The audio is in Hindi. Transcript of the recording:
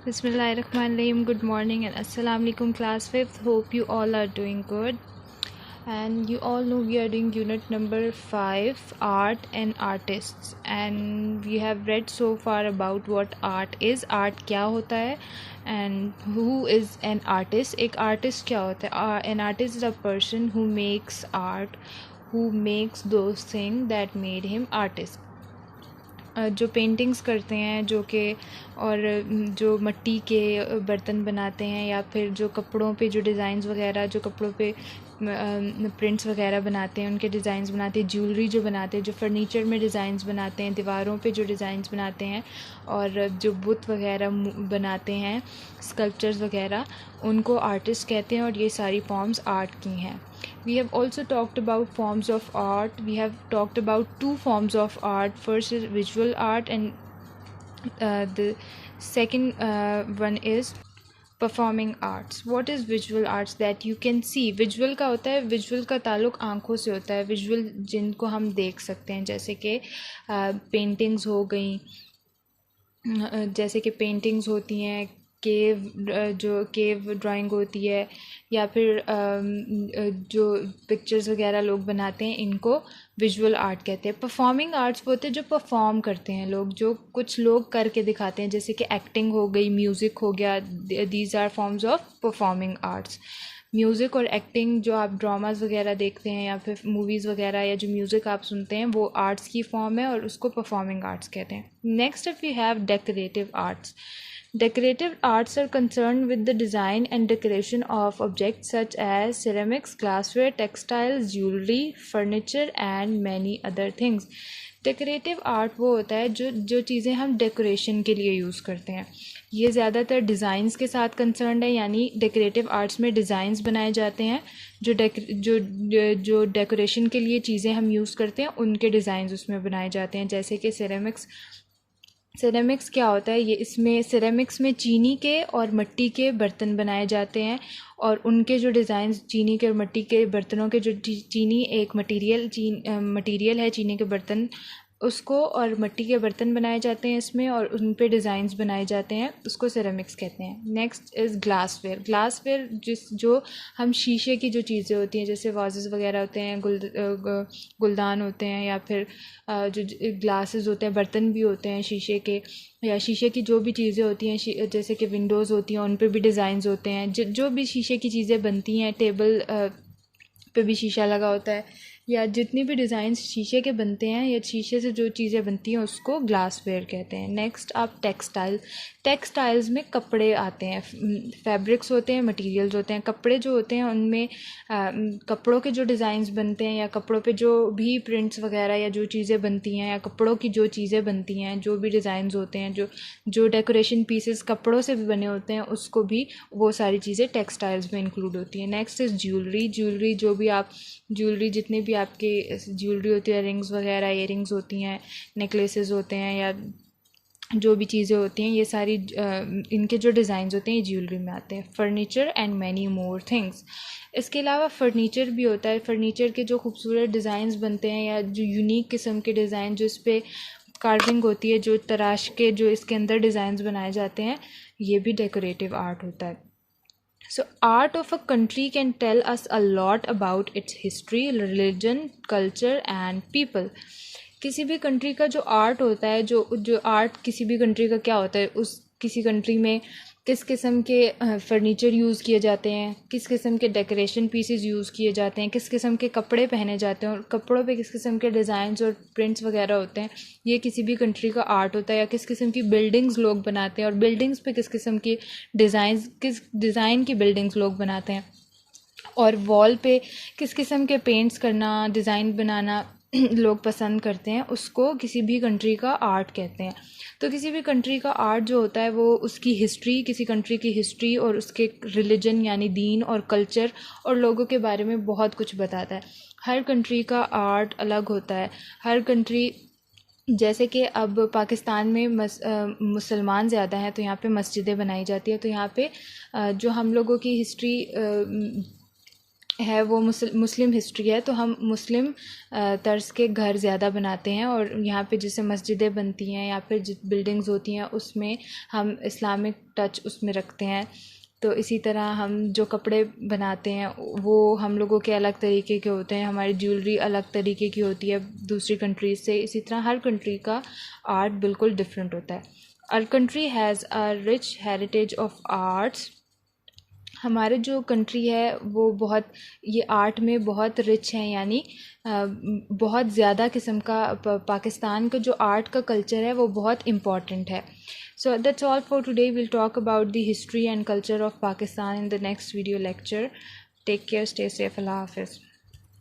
Bismillahirrahmanirrahim. Good morning and Assalamu alaikum class 5th. Hope you all are doing good. And you all know we are doing unit number 5, art and artists. And we have read so far about what art is. Art क्या होता है and who is an artist. एक artist क्या होता है? An artist is a person who makes art, who makes those things that made him artist. जो पेंटिंग्स करते हैं जो कि और जो मिट्टी के बर्तन बनाते हैं या फिर जो कपड़ों पे जो डिज़ाइंस वगैरह जो कपड़ों पे प्रिंट्स वगैरह बनाते हैं उनके डिज़ाइंस बनाते हैं, ज्वेलरी जो बनाते हैं, जो फर्नीचर में डिज़ाइंस बनाते हैं, दीवारों पे जो डिज़ाइंस बनाते हैं और जो बुत वगैरह बनाते हैं, स्कल्पचर्स वगैरह, उनको आर्टिस्ट कहते हैं और ये सारी फॉर्म्स आर्ट की हैं. We have also talked about forms of art. We have talked about two forms of art. First is visual art and the second one is performing arts. What is visual arts? That you can see. Visual का होता है, visual का ताल्लुक आँखों से होता है, visual जिनको हम देख सकते हैं, जैसे कि पेंटिंग्स हो गई, जैसे कि पेंटिंग्स होती हैं, जो केव ड्राइंग होती है या फिर जो पिक्चर्स वगैरह लोग बनाते हैं, इनको विजुअल आर्ट कहते हैं. परफॉर्मिंग आर्ट्स वो होते हैं जो परफॉर्म करते हैं लोग, जो कुछ लोग करके दिखाते हैं, जैसे कि एक्टिंग हो गई, म्यूज़िक हो गया. These are forms of performing arts. Music और एक्टिंग जो आप ड्रामास वगैरह देखते हैं या फिर मूवीज़ वगैरह या जो म्यूज़िक आप सुनते हैं वो आर्ट्स की फॉर्म है और उसको परफॉर्मिंग आर्ट्स कहते हैं. Next up we have decorative arts. Decorative arts are concerned with the design and decoration of objects such as ceramics, glassware, textiles, jewelry, furniture and many other things. Decorative art वो होता है जो चीज़ें हम डेकोरेशन के लिए यूज़ करते हैं. ये ज़्यादातर डिज़ाइंस के साथ कंसर्न्ड है, यानी डेकोरेटिव आर्ट्स में डिज़ाइंस बनाए जाते हैं. जो डेकोरेशन के लिए चीज़ें हम यूज़ करते हैं उनके डिज़ाइंस उसमें बनाए जाते हैं. जैसे कि सिरेमिक्स क्या होता है, ये इसमें सिरेमिक्स में चीनी के और मिट्टी के बर्तन बनाए जाते हैं और उनके जो डिज़ाइंस चीनी के और मिट्टी के बर्तनों के, जो चीनी एक मटेरियल है, चीनी के बर्तन उसको और मिट्टी के बर्तन बनाए जाते हैं इसमें और उन पे डिज़ाइंस बनाए जाते हैं, उसको सिरेमिक्स कहते हैं. नेक्स्ट इज़ ग्लासवेयर जो हम शीशे की जो चीज़ें होती हैं, जैसे वाजेस वगैरह होते हैं, गुलदान होते हैं या फिर जो ग्लासेस होते हैं, बर्तन भी होते हैं शीशे के, या शीशे की जो भी चीज़ें होती हैं, जैसे कि विंडोज़ होती हैं उन पे भी डिज़ाइंस होते हैं. जो भी शीशे की चीज़ें बनती हैं, टेबल पे भी शीशा लगा होता है, या जितनी भी डिज़ाइन शीशे के बनते हैं या शीशे से जो चीज़ें बनती हैं उसको ग्लासवेयर कहते हैं. नेक्स्ट आप टेक्सटाइल्स में कपड़े आते हैं. फैब्रिक्स होते हैं, मटेरियल्स होते हैं. कपड़े जो होते हैं उनमें कपड़ों के जो डिज़ाइंस बनते हैं या कपड़ों पे जो भी प्रिंट्स वगैरह या जो चीज़ें बनती हैं या कपड़ों की जो चीज़ें बनती हैं, जो भी डिज़ाइंस होते हैं, जो डेकोरेशन पीसेस कपड़ों से भी बने होते हैं, उसको भी वो सारी चीज़ें टेक्सटाइल्स में इंक्लूड होती हैं. Next is jewellery. जो भी आप ज्वेलरी, जितनी भी आपकी ज्वेलरी होती है, रिंग्स वगैरह, ईयरिंग्स होती हैं, नेकलेसेस होते हैं या जो भी चीज़ें होती हैं, ये सारी इनके जो डिज़ाइंस होते हैं ये ज्वेलरी में आते हैं. Furniture and many more things. इसके अलावा फर्नीचर भी होता है. फर्नीचर के जो खूबसूरत डिज़ाइंस बनते हैं या जो यूनिक किस्म के डिज़ाइन, जो इस पर कार्विंग होती है, जो तराश के जो इसके अंदर डिज़ाइंस बनाए जाते हैं, ये भी डेकोरेटिव आर्ट होता है. So art of a country can tell us a lot about its history, religion, culture and people. किसी भी कंट्री का जो आर्ट होता है, जो आर्ट किसी भी कंट्री का क्या होता है, उस किसी कंट्री में किस किस्म के फर्नीचर यूज़ किए जाते हैं, किस किस्म के डेकोरेशन पीसेस यूज़ किए जाते हैं, किस किस्म के कपड़े पहने जाते हैं और कपड़ों पे किस किस्म के डिज़ाइंस और प्रिंट्स वगैरह होते हैं, ये किसी भी कंट्री का आर्ट होता है. या किस किस्म की बिल्डिंग्स लोग बनाते हैं और बिल्डिंग्स पे किस किस्म की किस डिज़ाइन की बिल्डिंग्स लोग बनाते हैं और वॉल पे किस किस्म के पेंट्स करना, डिज़ाइन बनाना लोग पसंद करते हैं, उसको किसी भी कंट्री का आर्ट कहते हैं. तो किसी भी कंट्री का आर्ट जो होता है वो उसकी हिस्ट्री, किसी कंट्री की हिस्ट्री और उसके रिलीजन यानी दीन और कल्चर और लोगों के बारे में बहुत कुछ बताता है. हर कंट्री का आर्ट अलग होता है. हर कंट्री, जैसे कि अब पाकिस्तान में मुसलमान ज़्यादा हैं तो यहाँ पे मस्जिदें बनाई जाती है, तो यहाँ पे जो हम लोगों की हिस्ट्री है वो मुस्लिम हिस्ट्री है, तो हम मुस्लिम तर्ज के घर ज़्यादा बनाते हैं, और यहाँ पे जैसे मस्जिदें बनती हैं या फिर जित बिल्डिंग्स होती हैं उसमें हम इस्लामिक टच उसमें रखते हैं। तो इसी तरह हम जो कपड़े बनाते हैं वो हम लोगों के अलग तरीके के होते हैं, हमारी ज्वेलरी अलग तरीके की होती है दूसरी कंट्रीज से। इसी तरह हर कंट्री का आर्ट बिल्कुल डिफरेंट होता है। Our country has a rich heritage of arts. हमारे जो कंट्री है वो बहुत ये आर्ट में बहुत रिच है, यानी बहुत ज़्यादा किस्म का पाकिस्तान का जो आर्ट का कल्चर है वो बहुत इम्पॉर्टेंट है। So that's all for today. Will talk about the history and culture of Pakistan in the next video lecture. Take care, stay safe, अल्लाह हाफिज़।